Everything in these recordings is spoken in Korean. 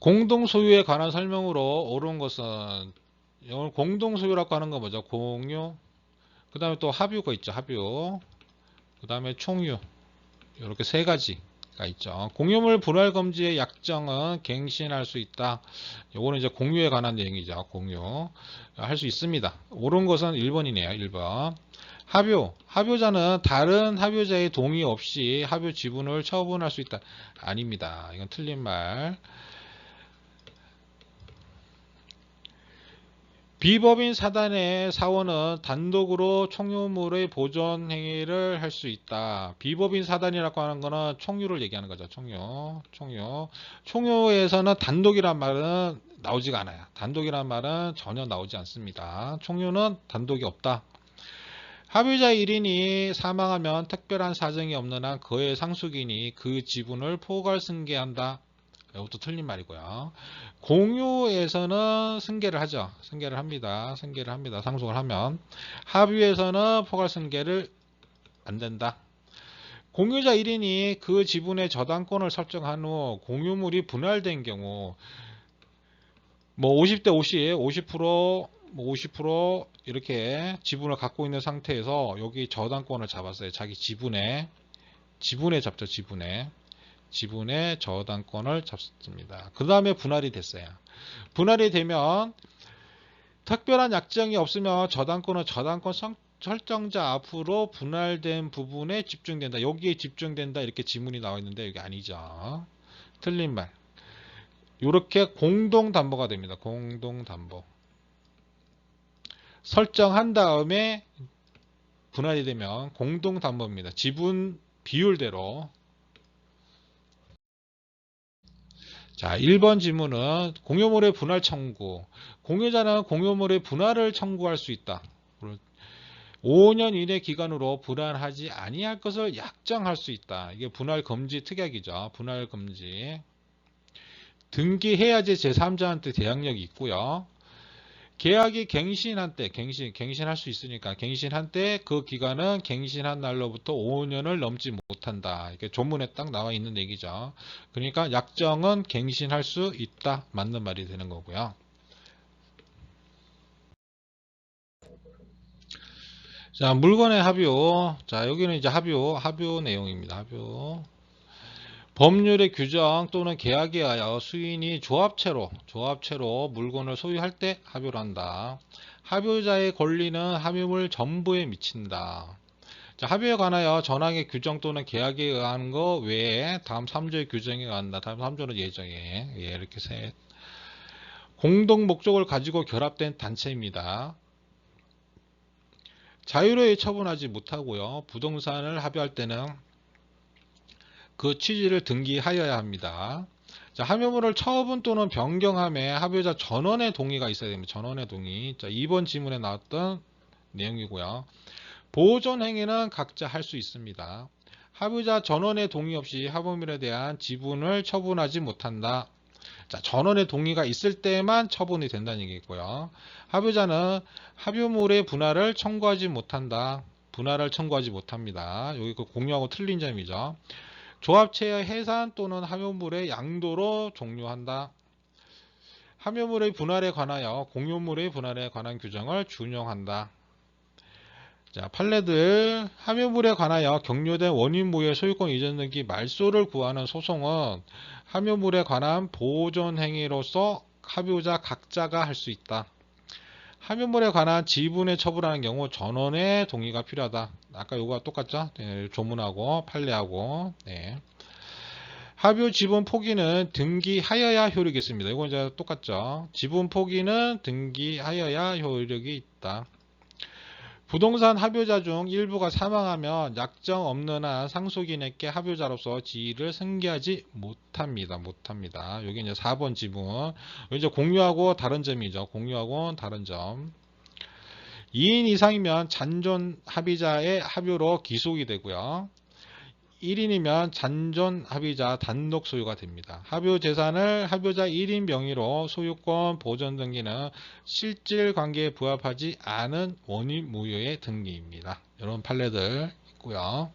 공동소유에 관한 설명으로 옳은 것은 이걸 공동소유라고 하는 거 뭐죠? 공유. 그 다음에 또 합유가 있죠. 합유. 그 다음에 총유. 이렇게 세 가지가 있죠. 공유물 분할 금지의 약정은 갱신할 수 있다. 요거는 이제 공유에 관한 내용이죠. 공유. 할 수 있습니다. 옳은 것은 1번이네요. 1번. 합유. 합유자는 다른 합유자의 동의 없이 합유 지분을 처분할 수 있다. 아닙니다. 이건 틀린 말. 비법인 사단의 사원은 단독으로 총유물의 보존 행위를 할 수 있다. 비법인 사단이라고 하는 거는 총유를 얘기하는 거죠. 총유에서는 단독이란 말은 나오지가 않아요. 단독이란 말은 전혀 나오지 않습니다. 총유는 단독이 없다. 합의자 1인이 사망하면 특별한 사정이 없는 한 그의 상속인이 그 지분을 포괄 승계한다. 이것도 틀린 말이고요. 공유에서는 승계를 하죠. 승계를 합니다. 승계를 합니다. 상속을 하면. 합의에서는 포괄 승계를 안 된다. 공유자 1인이 그 지분의 저당권을 설정한 후 공유물이 분할된 경우 뭐 50대 50% 뭐 50% 이렇게 지분을 갖고 있는 상태에서 여기 저당권을 잡았어요. 자기 지분에 잡죠. 지분의 저당권을 잡습니다. 그 다음에 분할이 됐어요. 분할이 되면 특별한 약정이 없으면 저당권은 저당권 설정자 앞으로 분할된 부분에 집중된다. 여기에 집중된다. 이렇게 지문이 나와 있는데 여기 아니죠. 틀린 말. 이렇게 공동담보가 됩니다. 공동담보. 설정한 다음에 분할이 되면 공동담보입니다. 지분 비율대로. 자, 1번 질문은 공유물의 분할 청구. 공유자는 공유물의 분할을 청구할 수 있다. 5년 이내 기간으로 분할하지 아니할 것을 약정할 수 있다. 이게 분할 금지 특약이죠. 분할 금지. 등기해야지 제3자한테 대항력이 있고요. 계약이 갱신한 때, 갱신할 수 있으니까 갱신한 때 그 기간은 갱신한 날로부터 5년을 넘지 못한다. 이게 조문에 딱 나와 있는 얘기죠. 그러니까 약정은 갱신할 수 있다. 맞는 말이 되는 거고요. 자, 물건의 합유. 자, 여기는 이제 합유 내용입니다. 합유. 법률의 규정 또는 계약에 의하여 수인이 조합체로 물건을 소유할 때 합유를 한다. 합유자의 권리는 합유물 전부에 미친다. 자, 합유에 관하여 전항의 규정 또는 계약에 의한 거 외에 다음 3조의 규정에 의한다. 다음 3조는 예정에. 예, 이렇게 셋. 공동 목적을 가지고 결합된 단체입니다. 자유로이 처분하지 못하고요. 부동산을 합유할 때는 그 취지를 등기하여야 합니다. 자, 합유물을 처분 또는 변경함에 합유자 전원의 동의가 있어야 됩니다. 전원의 동의. 자, 2번 지문에 나왔던 내용이고요. 보존 행위는 각자 할 수 있습니다. 합유자 전원의 동의 없이 합유물에 대한 지분을 처분하지 못한다. 자, 전원의 동의가 있을 때만 처분이 된다는 얘기고요. 합유자는 합유물의 분할을 청구하지 못한다. 분할을 청구하지 못합니다. 여기 그 공유하고 틀린 점이죠. 조합체의 해산 또는 합유물의 양도로 종료한다. 합유물의 분할에 관하여 공유물의 분할에 관한 규정을 준용한다. 자, 판례들 함유물에 관하여 격려된 원인무효의 소유권 이전 등기 말소를 구하는 소송은 함유물에 관한 보존 행위로서 합유자 각자가 할 수 있다. 함유물에 관한 지분에 처분하는 경우 전원의 동의가 필요하다. 아까 요거와 똑같죠? 네, 조문하고 판례하고. 네. 합유 지분 포기는 등기하여야 효력이 있습니다. 이건 이제 똑같죠? 지분 포기는 등기하여야 효력이 있다. 부동산 합유자 중 일부가 사망하면 약정 없는 한 상속인에게 합유자로서 지위를 승계하지 못합니다. 여기 이제 4번 지분. 이제 공유하고 다른 점이죠. 공유하고 다른 점. 2인 이상이면 잔존 합의자의 합유로 기속이 되고요. 1인이면 잔존 합의자 단독 소유가 됩니다. 합유 재산을 합유자 1인 명의로 소유권 보존 등기는 실질 관계에 부합하지 않은 원인 무효의 등기입니다. 이런 판례들 있고요.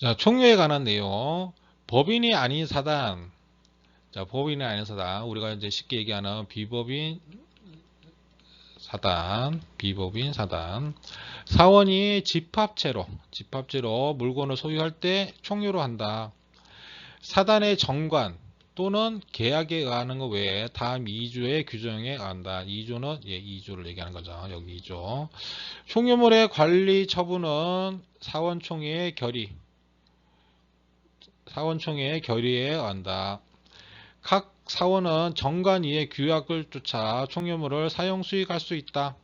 자, 총유에 관한 내용. 법인이 아닌 사단. 자, 법인이 아닌 사단. 우리가 이제 쉽게 얘기하는 비법인 사단, 비법인 사단. 사원이 집합체로 물건을 소유할 때 총유로 한다. 사단의 정관 또는 계약에 의하는 것 외에 다음 2조의 규정에 의한다. 2조는 2조를 얘기하는 거죠. 여기 2조. 총유물의 관리 처분은 사원총회의 결의에 의한다. 각 사원은 정관 이의 규약을 쫓아 총유물을 사용 수익할 수 있다.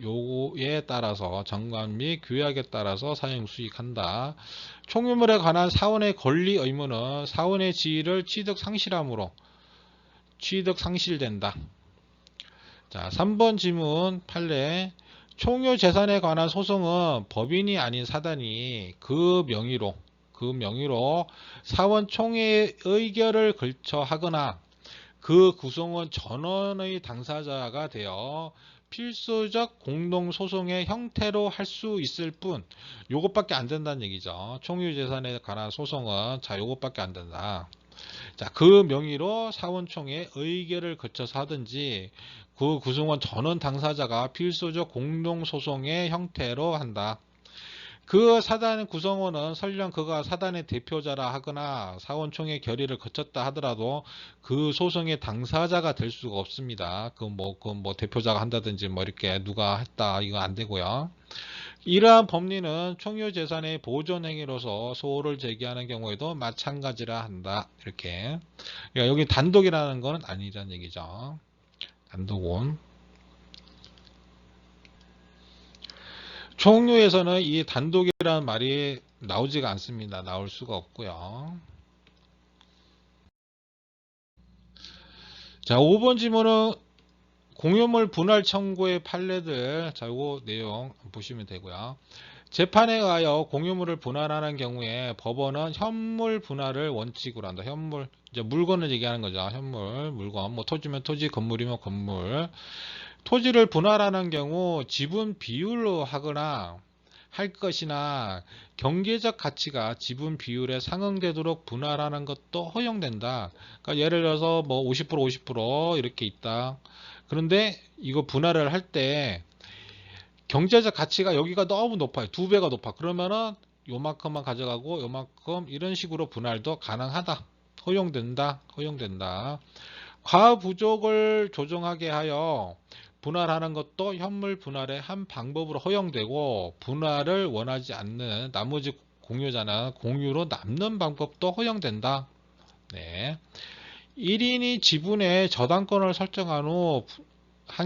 요에 따라서 정관 및 규약에 따라서 사용 수익한다. 총유물에 관한 사원의 권리 의무는 사원의 지위를 취득 상실된다. 자, 3번 지문 판례. 총유 재산에 관한 소송은 법인이 아닌 사단이 그 명의로 사원 총회의 의결을 걸쳐 하거나 그 구성원 전원의 당사자가 되어 필수적 공동소송의 형태로 할 수 있을 뿐, 요것밖에 안 된다는 얘기죠. 총유재산에 관한 소송은 요것밖에 안 된다. 자, 그 명의로 사원총회 의결을 거쳐서 하든지 그 구성원 전원 당사자가 필수적 공동소송의 형태로 한다. 그 사단 구성원은 설령 그가 사단의 대표자라 하거나 사원총회 결의를 거쳤다 하더라도 그 소송의 당사자가 될 수가 없습니다. 그 대표자가 한다든지 이렇게 누가 했다 이거 안 되고요. 이러한 법리는 총유재산의 보존행위로서 소홀을 제기하는 경우에도 마찬가지라 한다. 이렇게. 그러니까 여기 단독이라는 건 아니라는 얘기죠. 단독은. 총유에서는 이 단독이라는 말이 나오지가 않습니다. 나올 수가 없고요. 자, 5번 지문은 공유물 분할 청구의 판례들. 자, 요거 내용 보시면 되고요. 재판에 의하여 공유물을 분할하는 경우에 법원은 현물 분할을 원칙으로 한다. 현물, 이제 물건을 얘기하는 거죠. 현물, 물건, 토지면 토지, 건물이면 건물. 토지를 분할하는 경우 지분 비율로 하거나 할 것이나 경제적 가치가 지분 비율에 상응되도록 분할하는 것도 허용된다. 그러니까 예를 들어서 50% 50% 이렇게 있다. 그런데 이거 분할을 할 때 경제적 가치가 여기가 너무 높아요. 2배가 높아. 그러면은 요만큼만 가져가고 요만큼 이런 식으로 분할도 가능하다. 허용된다. 과부족을 조정하게 하여 분할하는 것도 현물 분할의 한 방법으로 허용되고, 분할을 원하지 않는 나머지 공유자는 공유로 남는 방법도 허용된다. 네. 1인이 지분의 저당권을 설정한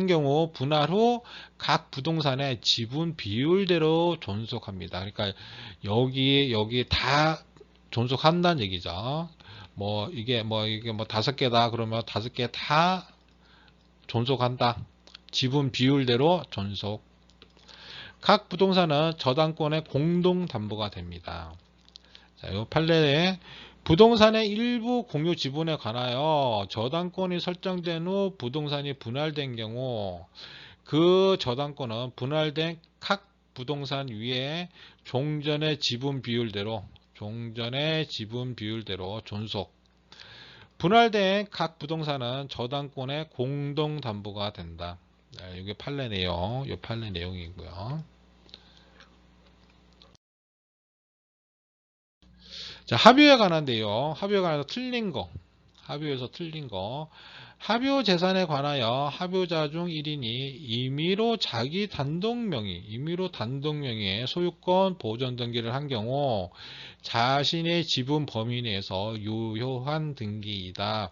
경우 분할 후 각 부동산의 지분 비율대로 존속합니다. 그러니까 여기 다 존속한다는 얘기죠. 이게 5개다 그러면 5개 다 존속한다. 지분 비율대로 존속. 각 부동산은 저당권의 공동 담보가 됩니다. 자, 이 판례에 부동산의 일부 공유 지분에 관하여 저당권이 설정된 후 부동산이 분할된 경우 그 저당권은 분할된 각 부동산 위에 종전의 지분 비율대로 존속. 분할된 각 부동산은 저당권의 공동 담보가 된다. 이게 판례 내용이고요. 자, 합의에 관한 내용. 합의에 관해서 틀린 거. 합의 재산에 관하여 합의자 중 1인이 임의로 단독 명의의 소유권 보존 등기를 한 경우 자신의 지분 범위 내에서 유효한 등기이다.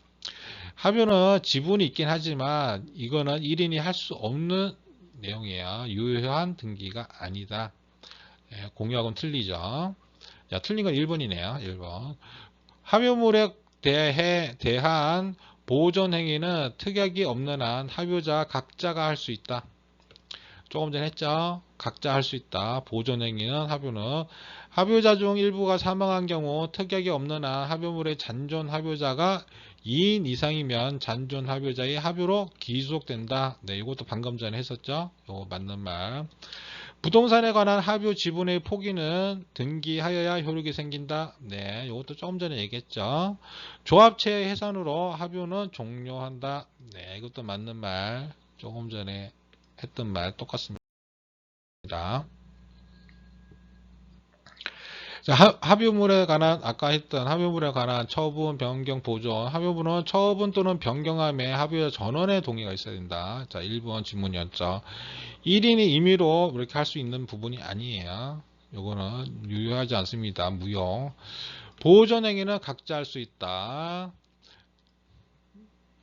합의는 지분이 있긴 하지만 이거는 1인이 할 수 없는 내용이에요. 유효한 등기가 아니다. 공유하고는 틀리죠. 자, 틀린 건 1번이네요. 1번. 합의물에 대한 보존 행위는 특약이 없는 한 합의자 각자가 할 수 있다. 조금 전에 했죠. 각자 할 수 있다. 보존 행위는 합의자 중 일부가 사망한 경우 특약이 없는 한 합의물의 잔존 합의자가 2인 이상이면 잔존 합의자의 합의로 기속된다. 네, 이것도 방금 전에 했었죠. 이거 맞는 말. 부동산에 관한 합유 지분의 포기는 등기하여야 효력이 생긴다. 네, 이것도 조금 전에 얘기했죠. 조합체 해산으로 합유는 종료한다. 네, 이것도 맞는 말. 조금 전에 했던 말 똑같습니다. 자, 합유물에 관한 아까 했던 합유물에 관한 처분, 변경, 보존. 합유물은 처분 또는 변경함에 합유자 전원의 동의가 있어야 된다. 자, 1번 질문이었죠. 1인이 임의로 이렇게 할 수 있는 부분이 아니에요. 요거는 유효하지 않습니다. 무효. 보존행위는 각자 할 수 있다.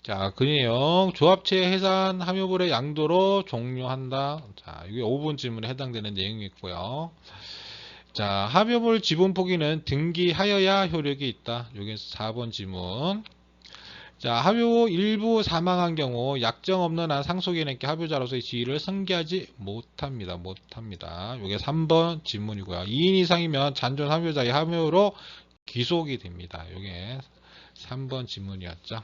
자, 그 내용 조합체 해산 함유물의 양도로 종료한다. 자, 이게 5번 질문에 해당되는 내용이 있고요. 자, 합유물 지분 포기는 등기하여야 효력이 있다. 여기 4번 질문. 자, 합유 일부 사망한 경우 약정 없는 한 상속인에게 합유자로서의 지위를 승계하지 못합니다. 요게 3번 질문이고요. 2인 이상이면 잔존 합유자의 합유로 귀속이 됩니다. 요게 3번 질문이었죠.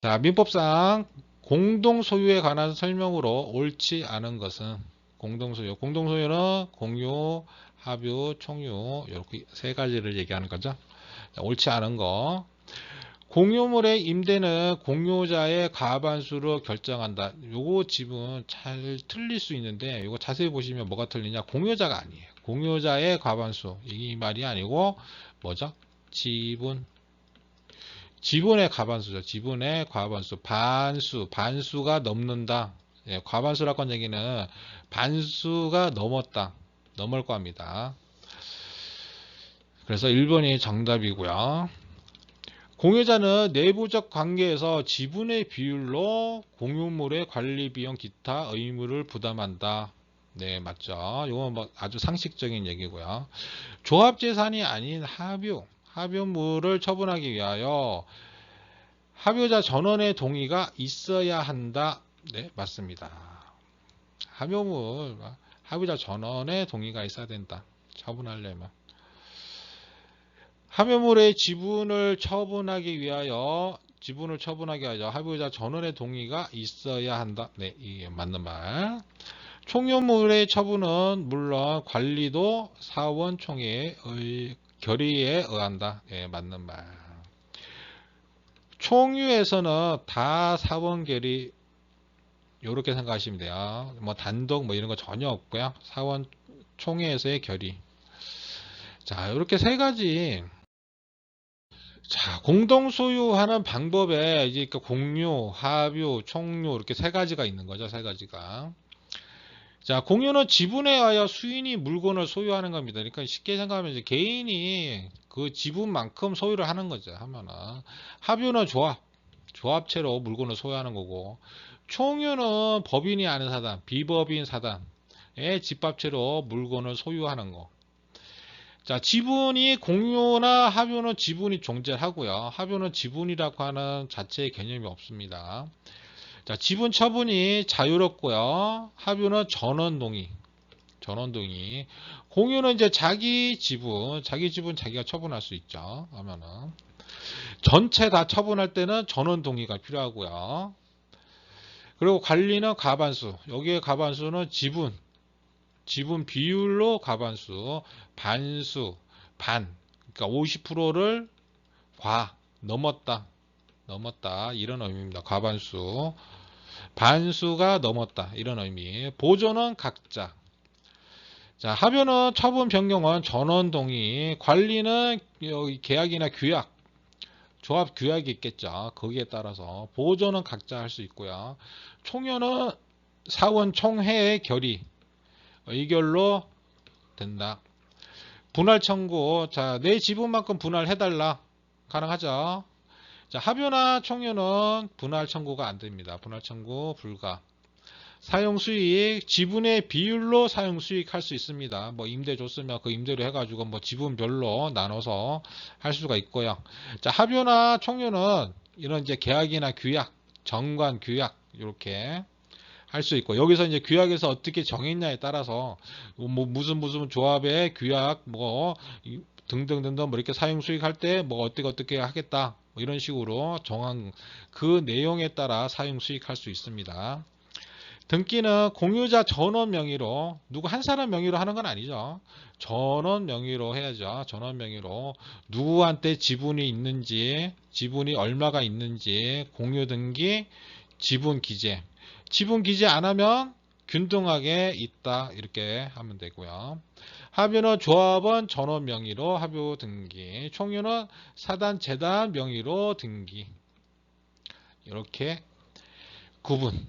자, 민법상 공동소유에 관한 설명으로 옳지 않은 것은 공동소유. 공동소유는 공유, 합유, 총유 이렇게 세 가지를 얘기하는 거죠. 자, 옳지 않은 거. 공유물의 임대는 공유자의 과반수로 결정한다. 요거 지분 잘 틀릴 수 있는데 요거 자세히 보시면 뭐가 틀리냐? 공유자가 아니에요. 공유자의 과반수. 이 말이 아니고 뭐죠? 지분의 과반수죠. 지분의 과반수. 반수가 넘는다. 예, 과반수라고 하는 얘기는 반수가 넘었다. 넘을 겁니다. 그래서 1번이 정답이고요. 공유자는 내부적 관계에서 지분의 비율로 공유물의 관리 비용 기타 의무를 부담한다. 네, 맞죠. 이건 뭐 아주 상식적인 얘기고요. 조합재산이 아닌 합유물을 처분하기 위하여 합유자 전원의 동의가 있어야 한다. 네, 맞습니다. 합유자 전원의 동의가 있어야 된다. 처분하려면. 합유물의 지분을 처분하기 위하여 합유자 전원의 동의가 있어야 한다. 네, 이게 맞는 말. 총유물의 처분은 물론 관리도 사원총회의 결의에 의한다. 네, 맞는 말. 총유에서는 다 사원 결의 이렇게 생각하시면 돼요. 뭐 단독 뭐 이런 거 전혀 없고요. 사원 총회에서의 결의. 자, 이렇게 세 가지. 자, 공동 소유하는 방법에 이제 공유, 합유, 총유 이렇게 세 가지가 있는 거죠. 세 가지가. 자, 공유는 지분에 의하여 수인이 물건을 소유하는 겁니다. 그러니까 쉽게 생각하면 이제 개인이 그 지분만큼 소유를 하는 거죠. 하면은. 합유는 조합체로 물건을 소유하는 거고, 총유는 법인이 아닌 사단, 비법인 사단의 집합체로 물건을 소유하는 거. 자, 지분이 공유나 합유는 지분이 존재하고요. 합유는 지분이라고 하는 자체의 개념이 없습니다. 자, 지분 처분이 자유롭고요. 합유는 전원동의. 공유는 이제 자기 지분 자기가 처분할 수 있죠. 하면은 전체 다 처분할 때는 전원 동의가 필요하고요. 그리고 관리는 과반수. 여기에 과반수는 지분 비율로 과반수, 반수, 그러니까 50%를 넘었다 이런 의미입니다. 과반수, 반수가 넘었다 이런 의미. 보존은 각자. 자, 합유는 처분 변경은 전원 동의, 관리는 여기 계약이나 규약, 조합 규약이 있겠죠. 거기에 따라서 보존은 각자 할 수 있고요. 총유는 사원 총회의 결의, 의결로 된다. 분할 청구. 자, 내 지분만큼 분할해달라. 가능하죠. 자, 합유나 총유는 분할 청구가 안 됩니다. 분할 청구 불가. 사용 수익, 지분의 비율로 사용 수익 할 수 있습니다. 뭐 임대 줬으면 그 임대로 해가지고 뭐 지분별로 나눠서 할 수가 있고요. 자, 합유나 총유는 이런 이제 계약이나 규약, 정관 규약 이렇게 할 수 있고, 여기서 이제 규약에서 어떻게 정했냐에 따라서 뭐 무슨 조합의 규약 뭐 등등등등 뭐 이렇게 사용 수익할 때 뭐 어떻게 하겠다 뭐 이런 식으로 정한 그 내용에 따라 사용 수익할 수 있습니다. 등기는 공유자 전원 명의로 누구 한 사람 명의로 하는 건 아니죠. 전원 명의로 해야죠. 전원 명의로 누구한테 지분이 있는지 지분이 얼마가 있는지 공유 등기 지분 기재 지분 기재 안 하면 균등하게 있다 이렇게 하면 되고요. 합유는 조합원 전원 명의로 합유 등기 총유는 사단 재단 명의로 등기 이렇게 구분.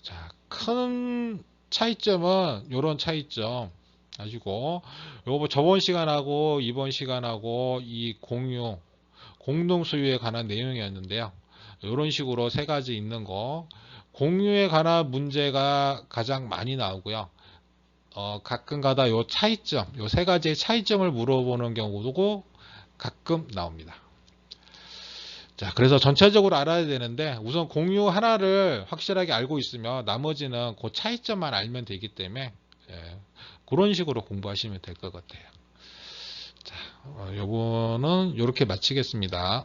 자, 큰 차이점은 이런 차이점 아시고 요거 저번 시간하고 이번 시간하고 이 공유 공동 소유에 관한 내용이었는데요. 이런 식으로 세 가지 있는 거 공유에 관한 문제가 가장 많이 나오고요. 가끔가다 요 차이점, 요 세 가지의 차이점을 물어보는 경우도 가끔 나옵니다. 자, 그래서 전체적으로 알아야 되는데 우선 공유 하나를 확실하게 알고 있으면 나머지는 그 차이점만 알면 되기 때문에 그런 식으로 공부하시면 될 것 같아요. 자, 요거는 이렇게 마치겠습니다.